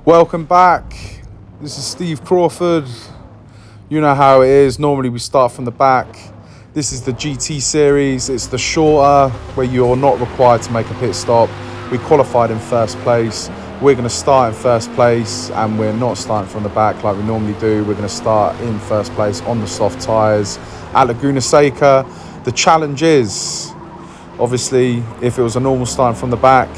Welcome back. This is Steve Crawford. You know how it is. Normally we start from the back. This is the GT series. It's the shorter where you're not required to make a pit stop. We qualified in first place. We're going to start in first place and we're not starting from the back like we normally do. We're going to start in first place on the soft tyres at Laguna Seca. The challenge is, obviously, if it was a normal starting from the back,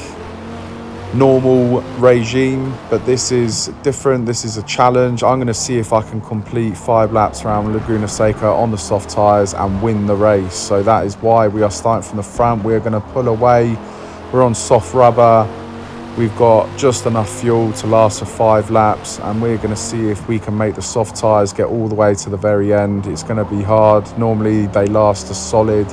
normal regime, but this is different. This is a challenge. I'm going to see if I can complete 5 laps around Laguna Seca on the soft tyres and win the race. So that is why we are starting from the front. We're going to pull away. We're on soft rubber. We've got just enough fuel to last for 5 laps, and we're going to see if we can make the soft tyres get all the way to the very end. It's going to be hard. Normally they last a solid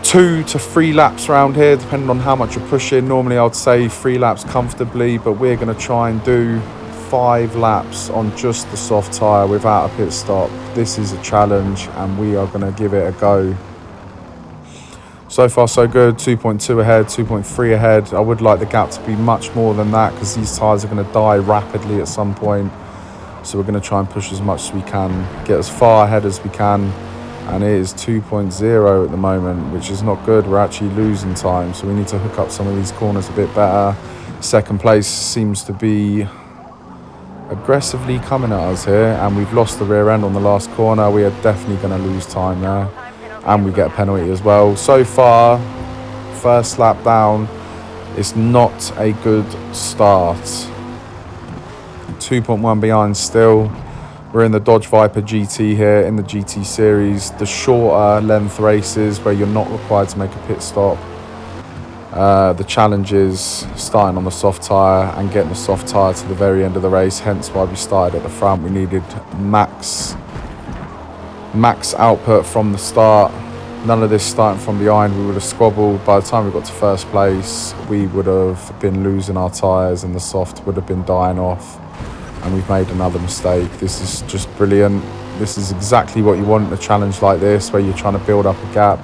2 to 3 laps around here, depending on how much you're pushing. Normally I would say 3 laps comfortably, but we're going to try and do 5 laps on just the soft tyre without a pit stop. This is a challenge and we are going to give it a go. So far so good. 2.2 ahead, 2.3 ahead. I would like the gap to be much more than that because these tyres are going to die rapidly at some point. So we're going to try and push as much as we can, get as far ahead as we can. And it is 2.0 at the moment, which is not good. We're actually losing time, so we need to hook up some of these corners a bit better. Second place seems to be aggressively coming at us here, and we've lost the rear end on the last corner. We are definitely going to lose time there, and we get a penalty as well. So far, first lap down, it's not a good start. 2.1 behind still. We're in the Dodge Viper GT here, in the GT series, the shorter length races where you're not required to make a pit stop. The challenge is starting on the soft tyre and getting the soft tyre to the very end of the race, hence why we started at the front. We needed max output from the start. None of this starting from behind. We would have squabbled. By the time we got to first place, we would have been losing our tyres and the soft would have been dying off. And we've made another mistake. This is just brilliant. This is exactly what you want in a challenge like this, where you're trying to build up a gap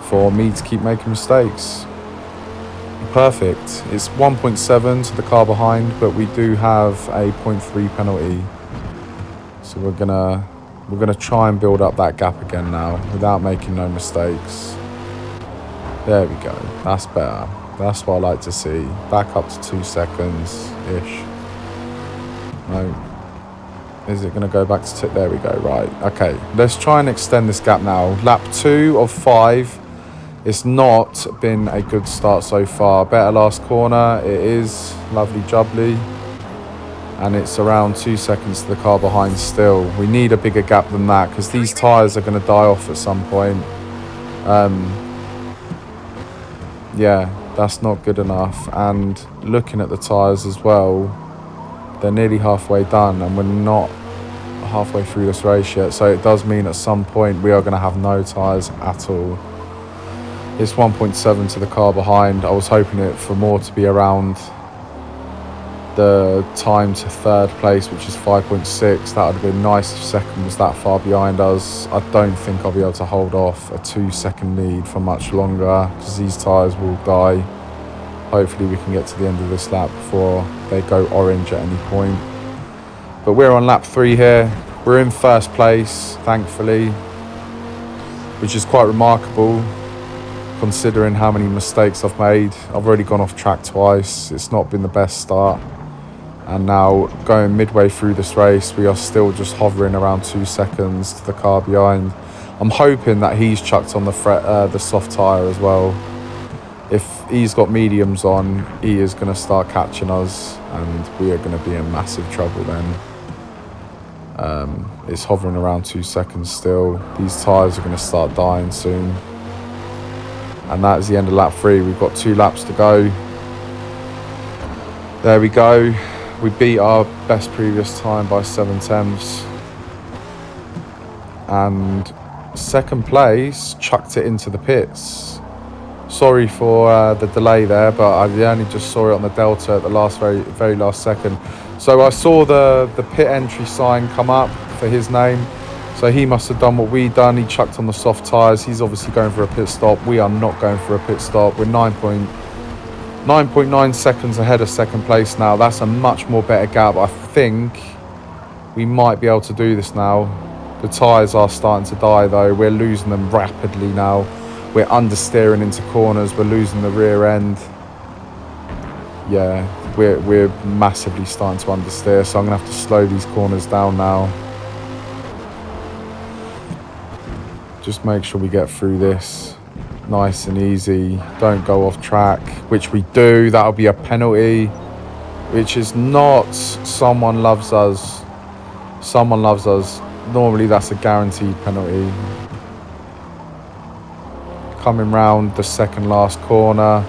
for me to keep making mistakes. Perfect. It's 1.7 to the car behind, but we do have a 0.3 penalty. So we're gonna try and build up that gap again now without making no mistakes. There we go. That's better. That's what I like to see. Back up to 2 seconds-ish. No. Is it going to go back to... There we go, right. Okay, let's try and extend this gap now. Lap 2 of 5. It's not been a good start so far. Better last corner. It is lovely jubbly. And it's around 2 seconds to the car behind still. We need a bigger gap than that because these tyres are going to die off at some point. Yeah, that's not good enough. And looking at the tyres as well, they're nearly halfway done and we're not halfway through this race yet. So it does mean at some point we are going to have no tyres at all. It's 1.7 to the car behind. I was hoping it for more to be around the time to third place, which is 5.6. That would have been nice if second was that far behind us. I don't think I'll be able to hold off a 2-second lead for much longer because these tyres will die. Hopefully we can get to the end of this lap before they go orange at any point. But we're on lap 3 here. We're in first place, thankfully, which is quite remarkable considering how many mistakes I've made. I've already gone off track twice. It's not been the best start. And now going midway through this race, we are still just hovering around 2 seconds to the car behind. I'm hoping that he's chucked on the soft tyre as well. If he's got mediums on, he is going to start catching us and we are going to be in massive trouble then. It's hovering around 2 seconds still. These tyres are going to start dying soon. And that is the end of lap 3. We've got 2 laps to go. There we go. We beat our best previous time by 7/10. And second place chucked it into the pits. Sorry for the delay there, but I only just saw it on the Delta at the very last second. So I saw the pit entry sign come up for his name. So he must have done what we done. He chucked on the soft tyres. He's obviously going for a pit stop. We are not going for a pit stop. We're 9 9.9 seconds ahead of second place now. That's a much more better gap. I think we might be able to do this now. The tyres are starting to die though. We're losing them rapidly now. We're understeering into corners. We're losing the rear end. Yeah, we're massively starting to understeer, so I'm going to have to slow these corners down now. Just make sure we get through this nice and easy. Don't go off track, which we do. That'll be a penalty, which is not someone loves us. Someone loves us. Normally that's a guaranteed penalty. Coming round the second last corner.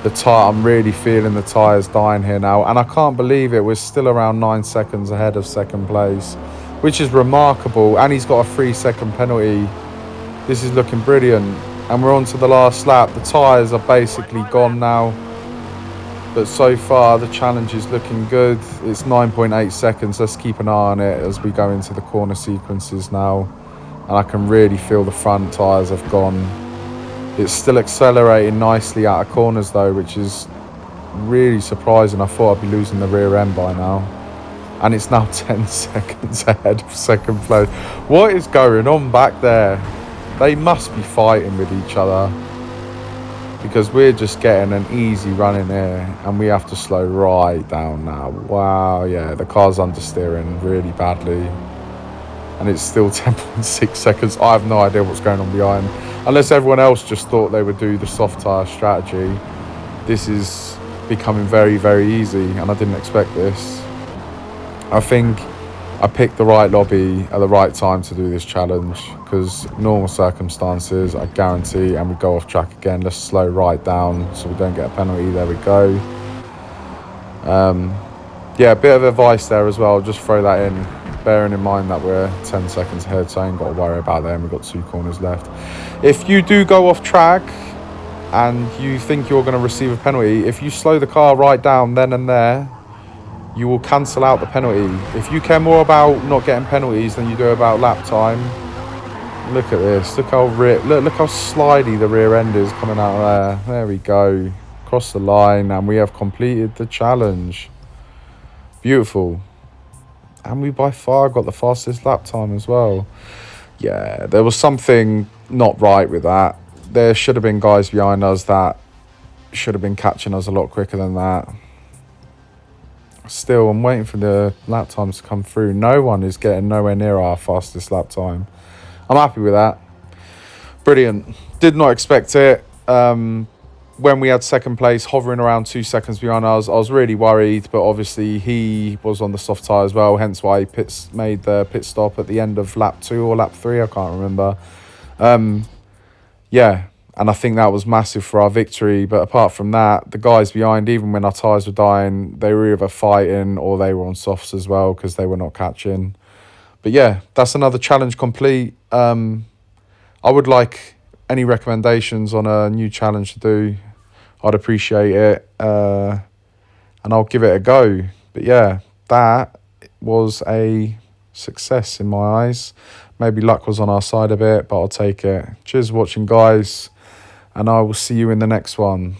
The tyre, I'm really feeling the tyres dying here now, and I can't believe it. We're still around 9 seconds ahead of second place, which is remarkable. And he's got a 3-second penalty. This is looking brilliant, and we're on to the last lap. The tyres are basically gone now, but so far the challenge is looking good. It's 9.8 seconds. Let's keep an eye on it as we go into the corner sequences now, and I can really feel the front tyres have gone. It's still accelerating nicely out of corners though, which is really surprising. I thought I'd be losing the rear end by now. And it's now 10 seconds ahead of second place. What is going on back there? They must be fighting with each other, because we're just getting an easy run in here and we have to slow right down now. Wow, yeah, the car's understeering really badly. And it's still 10.6 seconds. I have no idea what's going on behind. Unless everyone else just thought they would do the soft tyre strategy. This is becoming very, very easy, and I didn't expect this. I think I picked the right lobby at the right time to do this challenge, because normal circumstances, I guarantee, and we go off track again. Let's slow right down so we don't get a penalty. There we go. Yeah, a bit of advice there as well. Just throw that in. Bearing in mind that we're 10 seconds ahead, so I ain't got to worry about that, and we've got 2 corners left. If you do go off track and you think you're going to receive a penalty, if you slow the car right down then and there, you will cancel out the penalty. If you care more about not getting penalties than you do about lap time, look at this. Look how look how slidey the rear end is coming out of there. There we go. Cross the line, and we have completed the challenge. Beautiful. And we by far got the fastest lap time as well. Yeah, there was something not right with that. There should have been guys behind us that should have been catching us a lot quicker than that. Still, I'm waiting for the lap times to come through. No one is getting nowhere near our fastest lap time. I'm happy with that. Brilliant. Did not expect it. When we had second place hovering around 2 seconds behind us, I was really worried, but obviously he was on the soft tyre as well, hence why he made the pit stop at the end of lap 2 or lap 3, I can't remember. Yeah, and I think that was massive for our victory. But apart from that, the guys behind, even when our tyres were dying, they were either fighting or they were on softs as well, because they were not catching. But yeah, that's another challenge complete. I would like any recommendations on a new challenge to do. I'd appreciate it, and I'll give it a go. But yeah, that was a success in my eyes. Maybe luck was on our side a bit, but I'll take it. Cheers for watching, guys, and I will see you in the next one.